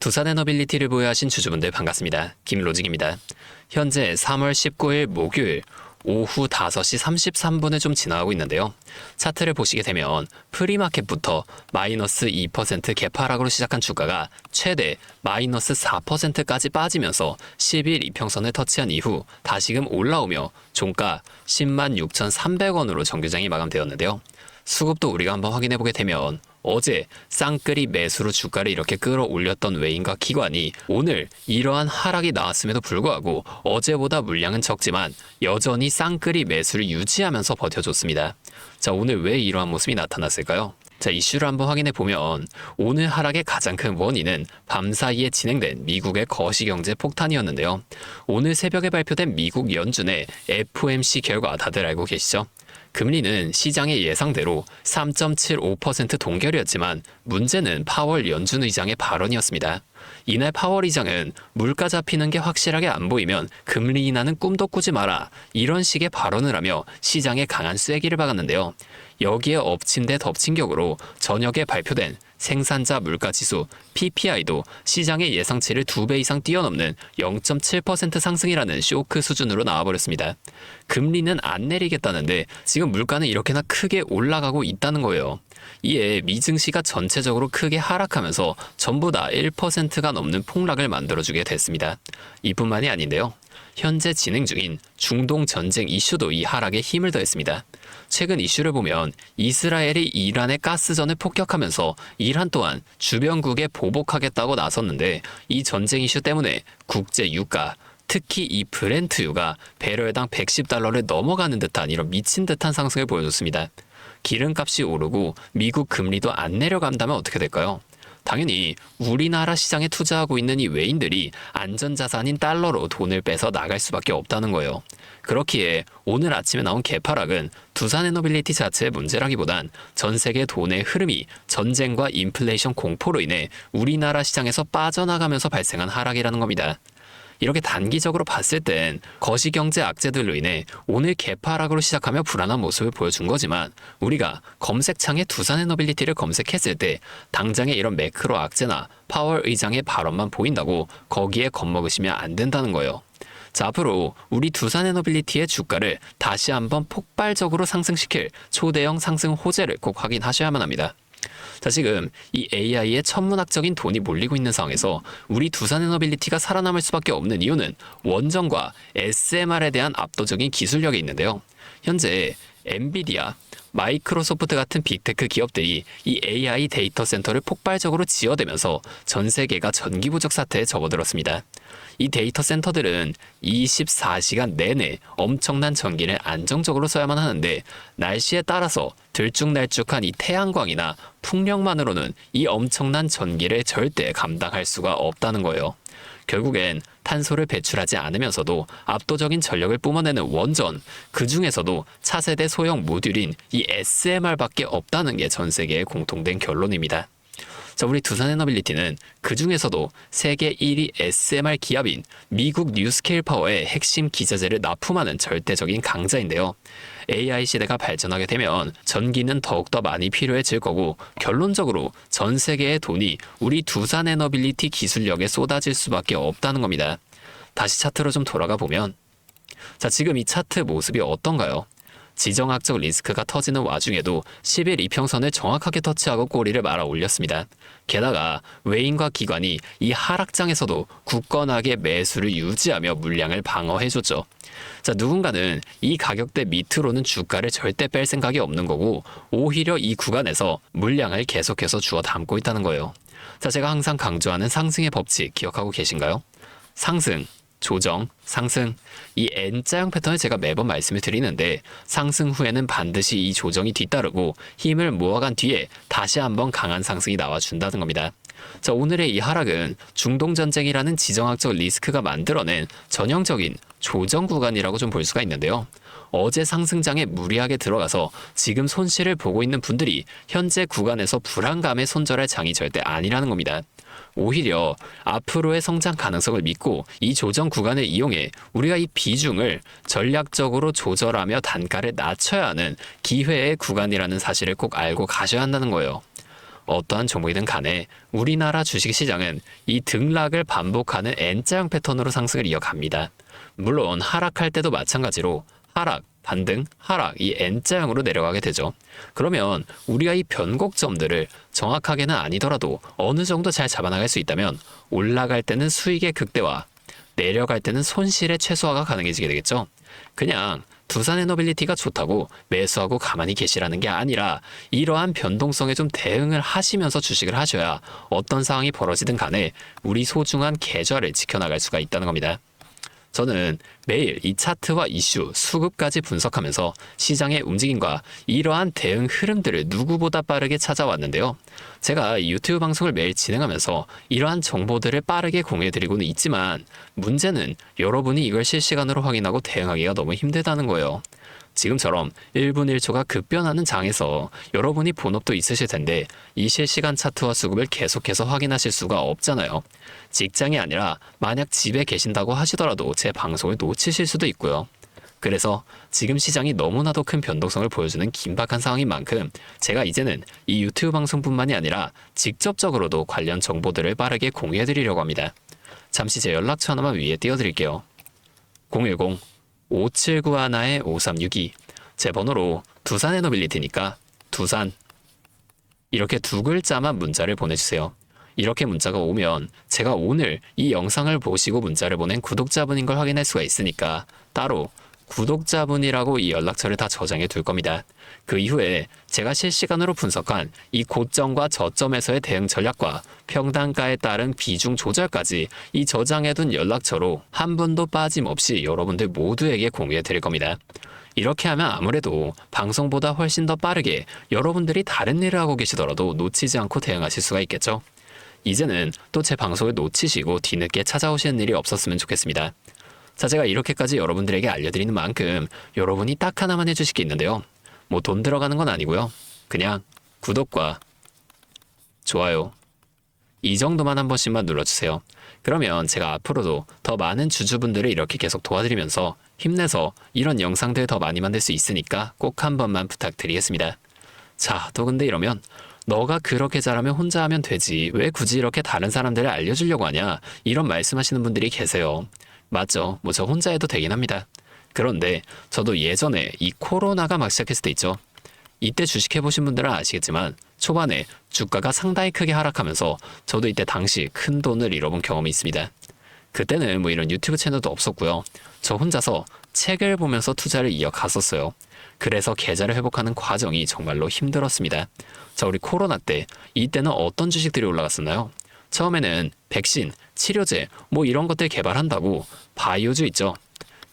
두산에너빌리티를 보유하신 주주분들 반갑습니다. 김로직입니다. 현재 3월 19일 목요일 오후 5시 33분을 좀 지나가고 있는데요. 차트를 보시게 되면 프리마켓부터 마이너스 2% 개파락으로 시작한 주가가 최대 마이너스 4%까지 빠지면서 10일 이평선을 터치한 이후 다시금 올라오며 종가 10만 6,300원으로 정규장이 마감되었는데요. 수급도 우리가 한번 확인해 보게 되면 어제 쌍끌이 매수로 주가를 이렇게 끌어올렸던 외인과 기관이 오늘 이러한 하락이 나왔음에도 불구하고 어제보다 물량은 적지만 여전히 쌍끌이 매수를 유지하면서 버텨줬습니다. 자, 오늘 왜 이러한 모습이 나타났을까요? 자, 이슈를 한번 확인해 보면 오늘 하락의 가장 큰 원인은 밤사이에 진행된 미국의 거시경제 폭탄이었는데요. 오늘 새벽에 발표된 미국 연준의 FOMC 결과 다들 알고 계시죠? 금리는 시장의 예상대로 3.75% 동결이었지만 문제는 파월 연준 의장의 발언이었습니다. 이날 파월 의장은 물가 잡히는 게 확실하게 안 보이면 금리 인하는 꿈도 꾸지 마라, 이런 식의 발언을 하며 시장에 강한 쐐기를 박았는데요. 여기에 엎친 데 덮친 격으로 저녁에 발표된 생산자 물가지수 PPI도 시장의 예상치를 2배 이상 뛰어넘는 0.7% 상승이라는 쇼크 수준으로 나와버렸습니다. 금리는 안 내리겠다는데 지금 물가는 이렇게나 크게 올라가고 있다는 거예요. 이에 미증시가 전체적으로 크게 하락하면서 전부 다 1%가 넘는 폭락을 만들어주게 됐습니다. 이뿐만이 아닌데요. 현재 진행 중인 중동 전쟁 이슈도 이 하락에 힘을 더했습니다. 최근 이슈를 보면 이스라엘이 이란의 가스전을 폭격하면서 이란 또한 주변국에 보복하겠다고 나섰는데 이 전쟁 이슈 때문에 국제 유가, 특히 이 브렌트유가 배럴당 110달러를 넘어가는 듯한 이런 미친 듯한 상승을 보여줬습니다. 기름값이 오르고 미국 금리도 안 내려간다면 어떻게 될까요? 당연히 우리나라 시장에 투자하고 있는 이 외인들이 안전자산인 달러로 돈을 빼서 나갈 수밖에 없다는 거예요. 그렇기에 오늘 아침에 나온 개파락은 두산에너빌리티 자체의 문제라기보단 전 세계 돈의 흐름이 전쟁과 인플레이션 공포로 인해 우리나라 시장에서 빠져나가면서 발생한 하락이라는 겁니다. 이렇게 단기적으로 봤을 땐 거시경제 악재들로 인해 오늘 개파락으로 시작하며 불안한 모습을 보여준 거지만 우리가 검색창에 두산에너빌리티를 검색했을 때 당장의 이런 매크로 악재나 파월 의장의 발언만 보인다고 거기에 겁먹으시면 안 된다는 거예요. 자, 앞으로 우리 두산에너빌리티의 주가를 다시 한번 폭발적으로 상승시킬 초대형 상승 호재를 꼭 확인하셔야만 합니다. 자, 지금 이 AI에 천문학적인 돈이 몰리고 있는 상황에서 우리 두산에너빌리티가 살아남을 수밖에 없는 이유는 원전과 SMR에 대한 압도적인 기술력이 있는데요. 현재 엔비디아, 마이크로소프트 같은 빅테크 기업들이 이 AI 데이터 센터를 폭발적으로 지어대면서 전 세계가 전기 부족 사태에 접어들었습니다. 이 데이터 센터들은 24시간 내내 엄청난 전기를 안정적으로 써야만 하는데 날씨에 따라서 들쭉날쭉한 이 태양광이나 풍력만으로는 이 엄청난 전기를 절대 감당할 수가 없다는 거예요. 결국엔 탄소를 배출하지 않으면서도 압도적인 전력을 뿜어내는 원전, 그 중에서도 차세대 소형 모듈인 이 SMR밖에 없다는 게 전 세계의 공통된 결론입니다. 자, 우리 두산에너빌리티는 그 중에서도 세계 1위 SMR 기업인 미국 뉴스케일 파워의 핵심 기자재를 납품하는 절대적인 강자인데요. AI 시대가 발전하게 되면 전기는 더욱더 많이 필요해질 거고 결론적으로 전 세계의 돈이 우리 두산에너빌리티 기술력에 쏟아질 수밖에 없다는 겁니다. 다시 차트로 좀 돌아가 보면 자, 지금 이 차트 모습이 어떤가요? 지정학적 리스크가 터지는 와중에도 10일 이평선을 정확하게 터치하고 꼬리를 말아 올렸습니다. 게다가 외인과 기관이 이 하락장에서도 굳건하게 매수를 유지하며 물량을 방어해줬죠. 자, 누군가는 이 가격대 밑으로는 주가를 절대 뺄 생각이 없는 거고 오히려 이 구간에서 물량을 계속해서 주워 담고 있다는 거예요. 자, 제가 항상 강조하는 상승의 법칙 기억하고 계신가요? 상승, 조정, 상승, 이 N자형 패턴을 제가 매번 말씀을 드리는데 상승 후에는 반드시 이 조정이 뒤따르고 힘을 모아간 뒤에 다시 한번 강한 상승이 나와준다는 겁니다. 자, 오늘의 이 하락은 중동전쟁이라는 지정학적 리스크가 만들어낸 전형적인 조정 구간이라고 좀 볼 수가 있는데요. 어제 상승장에 무리하게 들어가서 지금 손실을 보고 있는 분들이 현재 구간에서 불안감에 손절할 장이 절대 아니라는 겁니다. 오히려 앞으로의 성장 가능성을 믿고 이 조정 구간을 이용해 우리가 이 비중을 전략적으로 조절하며 단가를 낮춰야 하는 기회의 구간이라는 사실을 꼭 알고 가셔야 한다는 거예요. 어떠한 종목이든 간에 우리나라 주식시장은 이 등락을 반복하는 N자형 패턴으로 상승을 이어갑니다. 물론 하락할 때도 마찬가지로 하락, 반등, 하락 이 N자형으로 내려가게 되죠. 그러면 우리가 이 변곡점들을 정확하게는 아니더라도 어느 정도 잘 잡아나갈 수 있다면 올라갈 때는 수익의 극대화, 내려갈 때는 손실의 최소화가 가능해지게 되겠죠. 그냥 두산에너빌리티가 좋다고 매수하고 가만히 계시라는 게 아니라 이러한 변동성에 좀 대응을 하시면서 주식을 하셔야 어떤 상황이 벌어지든 간에 우리 소중한 계좌를 지켜나갈 수가 있다는 겁니다. 저는 매일 이 차트와 이슈, 수급까지 분석하면서 시장의 움직임과 이러한 대응 흐름들을 누구보다 빠르게 찾아왔는데요. 제가 유튜브 방송을 매일 진행하면서 이러한 정보들을 빠르게 공유해드리고는 있지만 문제는 여러분이 이걸 실시간으로 확인하고 대응하기가 너무 힘들다는 거예요. 지금처럼 1분 1초가 급변하는 장에서 여러분이 본업도 있으실 텐데 이 실시간 차트와 수급을 계속해서 확인하실 수가 없잖아요. 직장이 아니라 만약 집에 계신다고 하시더라도 제 방송을 놓치실 수도 있고요. 그래서 지금 시장이 너무나도 큰 변동성을 보여주는 긴박한 상황인 만큼 제가 이제는 이 유튜브 방송뿐만이 아니라 직접적으로도 관련 정보들을 빠르게 공유해드리려고 합니다. 잠시 제 연락처 하나만 위에 띄워드릴게요. 010-5791-5362 제 번호로 두산에너빌리티니까 두산 이렇게 두 글자만 문자를 보내주세요. 이렇게 문자가 오면 제가 오늘 이 영상을 보시고 문자를 보낸 구독자분인 걸 확인할 수가 있으니까 따로 구독자분이라고 이 연락처를 다 저장해 둘 겁니다. 그 이후에 제가 실시간으로 분석한 이 고점과 저점에서의 대응 전략과 평단가에 따른 비중 조절까지 이 저장해둔 연락처로 한 분도 빠짐없이 여러분들 모두에게 공유해 드릴 겁니다. 이렇게 하면 아무래도 방송보다 훨씬 더 빠르게 여러분들이 다른 일을 하고 계시더라도 놓치지 않고 대응하실 수가 있겠죠. 이제는 또 제 방송을 놓치시고 뒤늦게 찾아오시는 일이 없었으면 좋겠습니다. 자, 제가 이렇게까지 여러분들에게 알려드리는 만큼 여러분이 딱 하나만 해주실 게 있는데요. 뭐 돈 들어가는 건 아니고요. 그냥 구독과 좋아요 이 정도만 한 번씩만 눌러주세요. 그러면 제가 앞으로도 더 많은 주주분들을 이렇게 계속 도와드리면서 힘내서 이런 영상들 더 많이 만들 수 있으니까 꼭 한 번만 부탁드리겠습니다. 자, 또 근데 이러면 너가 그렇게 잘하면 혼자 하면 되지 왜 굳이 이렇게 다른 사람들을 알려주려고 하냐 이런 말씀하시는 분들이 계세요. 맞죠. 뭐 저 혼자 해도 되긴 합니다. 그런데 저도 예전에 이 코로나가 막 시작했을 때 있죠. 이때 주식해보신 분들은 아시겠지만 초반에 주가가 상당히 크게 하락하면서 저도 이때 당시 큰 돈을 잃어본 경험이 있습니다. 그때는 뭐 이런 유튜브 채널도 없었고요. 저 혼자서 책을 보면서 투자를 이어갔었어요. 그래서 계좌를 회복하는 과정이 정말로 힘들었습니다. 자, 우리 코로나 때 이때는 어떤 주식들이 올라갔었나요? 처음에는 백신, 치료제 뭐 이런 것들 개발한다고 바이오주 있죠.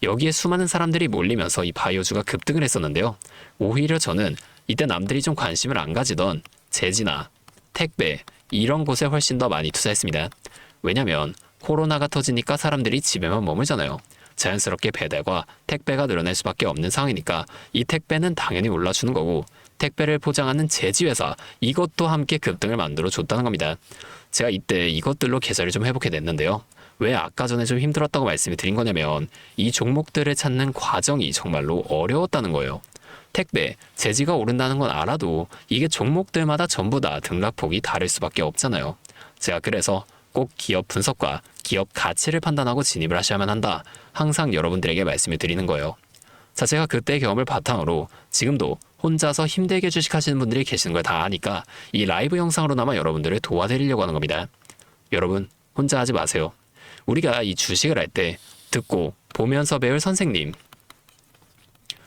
여기에 수많은 사람들이 몰리면서 이 바이오주가 급등을 했었는데요. 오히려 저는 이때 남들이 좀 관심을 안 가지던 제지나 택배 이런 곳에 훨씬 더 많이 투자했습니다. 왜냐면 코로나가 터지니까 사람들이 집에만 머물잖아요. 자연스럽게 배달과 택배가 늘어날 수밖에 없는 상황이니까 이 택배는 당연히 올라주는 거고 택배를 포장하는 제지회사 이것도 함께 급등을 만들어 줬다는 겁니다. 제가 이때 이것들로 계좌를 좀 회복해 냈는데요. 왜 아까 전에 좀 힘들었다고 말씀을 드린 거냐면 이 종목들을 찾는 과정이 정말로 어려웠다는 거예요. 택배, 제지가 오른다는 건 알아도 이게 종목들마다 전부 다 등락폭이 다를 수밖에 없잖아요. 제가 그래서 꼭 기업 분석과 기업 가치를 판단하고 진입을 하셔야만 한다. 항상 여러분들에게 말씀을 드리는 거예요. 자, 제가 그때의 경험을 바탕으로 지금도 혼자서 힘들게 주식하시는 분들이 계시는 걸 다 아니까 이 라이브 영상으로나마 여러분들을 도와드리려고 하는 겁니다. 여러분, 혼자 하지 마세요. 우리가 이 주식을 할 때 듣고 보면서 배울 선생님.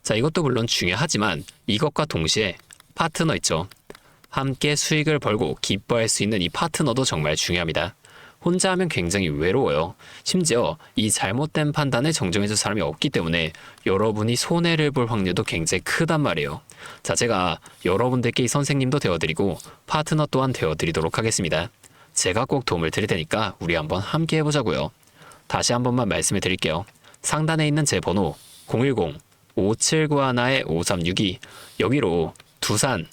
자, 이것도 물론 중요하지만 이것과 동시에 파트너 있죠. 함께 수익을 벌고 기뻐할 수 있는 이 파트너도 정말 중요합니다. 혼자 하면 굉장히 외로워요. 심지어 이 잘못된 판단을 정정해줄 사람이 없기 때문에 여러분이 손해를 볼 확률도 굉장히 크단 말이에요. 자, 제가 여러분들께 이 선생님도 되어드리고 파트너 또한 되어드리도록 하겠습니다. 제가 꼭 도움을 드릴 테니까 우리 한번 함께 해보자고요. 다시 한 번만 말씀을 드릴게요. 상단에 있는 제 번호 010-5791-5362 여기로 두산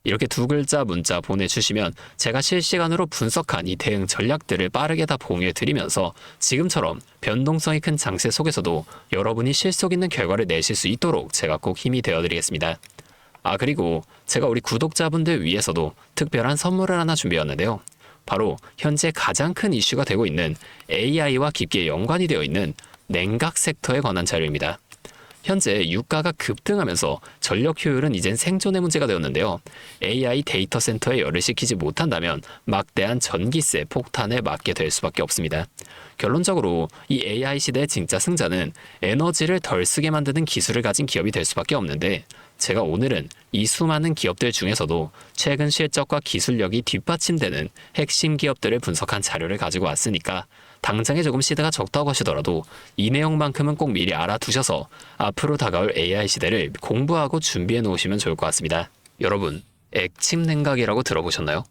이렇게 두 글자 문자 보내주시면 제가 실시간으로 분석한 이 대응 전략들을 빠르게 다 공유해드리면서 지금처럼 변동성이 큰 장세 속에서도 여러분이 실속 있는 결과를 내실 수 있도록 제가 꼭 힘이 되어드리겠습니다. 그리고 제가 우리 구독자분들 위해서도 특별한 선물을 하나 준비했는데요. 바로 현재 가장 큰 이슈가 되고 있는 AI와 깊게 연관이 되어 있는 냉각 섹터에 관한 자료입니다. 현재 유가가 급등하면서 전력 효율은 이젠 생존의 문제가 되었는데요. AI 데이터 센터에 열을 식히지 못한다면 막대한 전기세 폭탄에 맞게 될 수밖에 없습니다. 결론적으로 이 AI 시대의 진짜 승자는 에너지를 덜 쓰게 만드는 기술을 가진 기업이 될 수밖에 없는데, 제가 오늘은 이 수많은 기업들 중에서도 최근 실적과 기술력이 뒷받침되는 핵심 기업들을 분석한 자료를 가지고 왔으니까 당장에 조금 시대가 적다고 하시더라도 이 내용만큼은 꼭 미리 알아두셔서 앞으로 다가올 AI 시대를 공부하고 준비해 놓으시면 좋을 것 같습니다. 여러분, 액침 냉각이라고 들어보셨나요?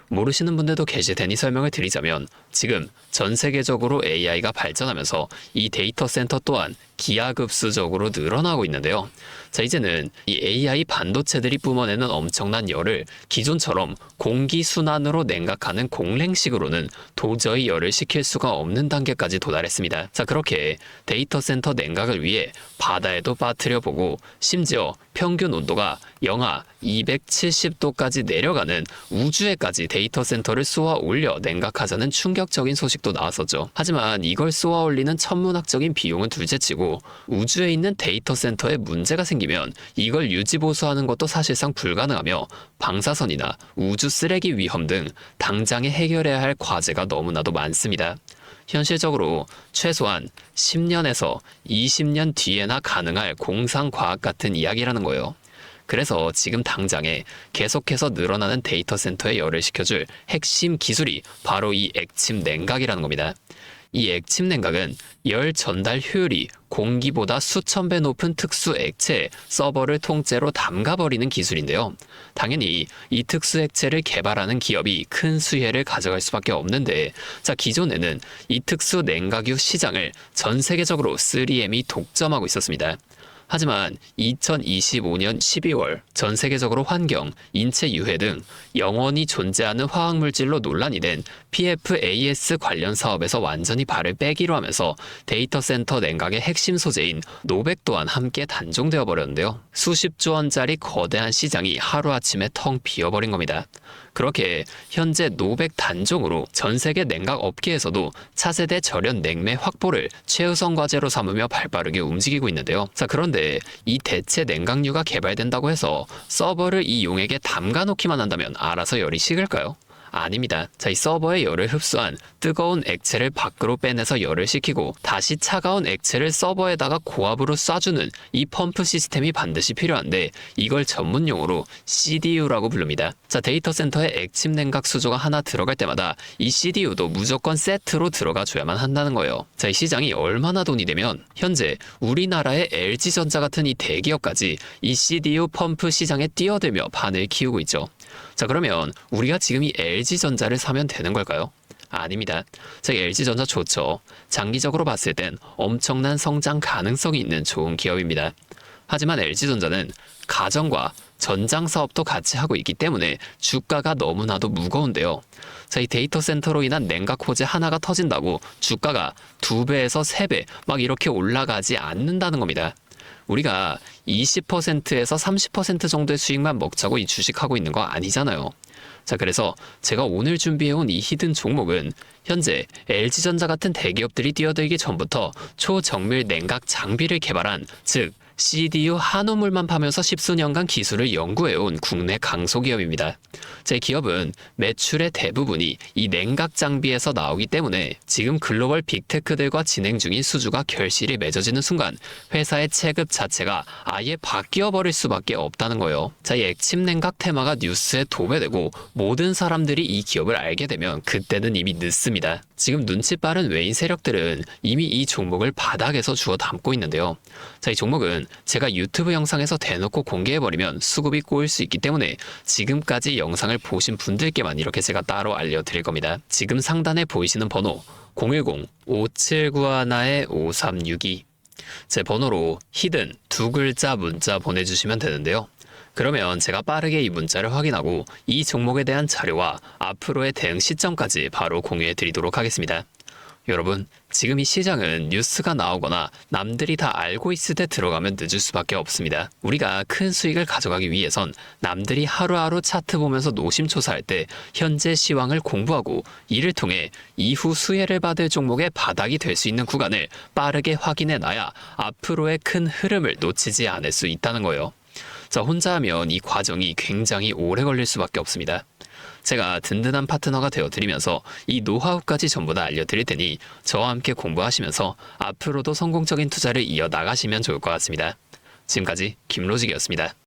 모르시는 분들도 계실 테니 설명을 드리자면, 지금 전 세계적으로 AI가 발전하면서 이 데이터 센터 또한 기하급수적으로 늘어나고 있는데요. 자, 이제는 이 AI 반도체들이 뿜어내는 엄청난 열을 기존처럼 공기순환으로 냉각하는 공랭식으로는 도저히 열을 식힐 수가 없는 단계까지 도달했습니다. 자, 그렇게 데이터 센터 냉각을 위해 바다에도 빠뜨려 보고, 심지어 평균 온도가 영하 270도까지 내려가는 우주에까지 데이터 센터를 쏘아 올려 냉각하자는 충격적인 소식도 나왔었죠. 하지만 이걸 쏘아 올리는 천문학적인 비용은 둘째치고, 우주에 있는 데이터 센터에 문제가 생기면 이걸 유지보수하는 것도 사실상 불가능하며, 방사선이나 우주 쓰레기 위험 등 당장에 해결해야 할 과제가 너무나도 많습니다. 현실적으로 최소한 10년에서 20년 뒤에나 가능할 공상과학 같은 이야기라는 거예요. 그래서 지금 당장에 계속해서 늘어나는 데이터 센터에 열을 식혀줄 핵심 기술이 바로 이 액침 냉각이라는 겁니다. 이 액침 냉각은 열 전달 효율이 공기보다 수천 배 높은 특수 액체에 서버를 통째로 담가버리는 기술인데요. 당연히 이 특수 액체를 개발하는 기업이 큰 수혜를 가져갈 수밖에 없는데, 자, 기존에는 이 특수 냉각유 시장을 전 세계적으로 3M이 독점하고 있었습니다. 하지만 2025년 12월 전 세계적으로 환경, 인체 유해 등 영원히 존재하는 화학물질로 논란이 된 PFAS 관련 사업에서 완전히 발을 빼기로 하면서 데이터 센터 냉각의 핵심 소재인 노백 또한 함께 단종되어 버렸는데요. 수십조 원짜리 거대한 시장이 하루아침에 텅 비어버린 겁니다. 그렇게 현재 노백 단종으로 전 세계 냉각 업계에서도 차세대 절연 냉매 확보를 최우선 과제로 삼으며 발빠르게 움직이고 있는데요. 자, 그런데 이 대체 냉각유가 개발된다고 해서 서버를 이 용액에 담가 놓기만 한다면 알아서 열이 식을까요? 아닙니다. 자, 이 서버의 열을 흡수한 뜨거운 액체를 밖으로 빼내서 열을 식히고 다시 차가운 액체를 서버에다가 고압으로 쏴주는 이 펌프 시스템이 반드시 필요한데, 이걸 전문 용어로 CDU라고 부릅니다. 자, 데이터 센터에 액침 냉각 수조가 하나 들어갈 때마다 이 CDU도 무조건 세트로 들어가 줘야만 한다는 거예요. 자, 이 시장이 얼마나 돈이 되면 현재 우리나라의 LG전자 같은 이 대기업까지 이 CDU 펌프 시장에 뛰어들며 판을 키우고 있죠. 자, 그러면 우리가 지금 이 LG전자를 사면 되는 걸까요? 아닙니다. 자, LG전자 좋죠. 장기적으로 봤을 땐 엄청난 성장 가능성이 있는 좋은 기업입니다. 하지만 LG전자는 가전과 전장 사업도 같이 하고 있기 때문에 주가가 너무나도 무거운데요. 자, 이 데이터 센터로 인한 냉각 호재 하나가 터진다고 주가가 2배에서 3배 막 이렇게 올라가지 않는다는 겁니다. 우리가 20%에서 30% 정도의 수익만 먹자고 이 주식하고 있는 거 아니잖아요. 자, 그래서 제가 오늘 준비해온 이 히든 종목은 현재 LG전자 같은 대기업들이 뛰어들기 전부터 초정밀 냉각 장비를 개발한, 즉 CDU 한우물만 파면서 십수년간 기술을 연구해온 국내 강소기업입니다. 제 기업은 매출의 대부분이 이 냉각 장비에서 나오기 때문에 지금 글로벌 빅테크들과 진행 중인 수주가 결실이 맺어지는 순간 회사의 체급 자체가 아예 바뀌어버릴 수밖에 없다는 거예요. 자, 이 액침 냉각 테마가 뉴스에 도배되고 모든 사람들이 이 기업을 알게 되면 그때는 이미 늦습니다. 지금 눈치 빠른 외인 세력들은 이미 이 종목을 바닥에서 주워 담고 있는데요. 자, 이 종목은 제가 유튜브 영상에서 대놓고 공개해버리면 수급이 꼬일 수 있기 때문에 지금까지 영상을 보신 분들께만 이렇게 제가 따로 알려드릴 겁니다. 지금 상단에 보이시는 번호 010-5791-5362 제 번호로 히든 2글자 문자 보내주시면 되는데요. 그러면 제가 빠르게 이 문자를 확인하고 이 종목에 대한 자료와 앞으로의 대응 시점까지 바로 공유해 드리도록 하겠습니다. 여러분, 지금 이 시장은 뉴스가 나오거나 남들이 다 알고 있을 때 들어가면 늦을 수밖에 없습니다. 우리가 큰 수익을 가져가기 위해선 남들이 하루하루 차트 보면서 노심초사할 때 현재 시황을 공부하고 이를 통해 이후 수혜를 받을 종목의 바닥이 될 수 있는 구간을 빠르게 확인해 놔야 앞으로의 큰 흐름을 놓치지 않을 수 있다는 거예요. 자, 혼자 하면 이 과정이 굉장히 오래 걸릴 수밖에 없습니다. 제가 든든한 파트너가 되어드리면서 이 노하우까지 전부 다 알려드릴 테니 저와 함께 공부하시면서 앞으로도 성공적인 투자를 이어나가시면 좋을 것 같습니다. 지금까지 김로직이었습니다.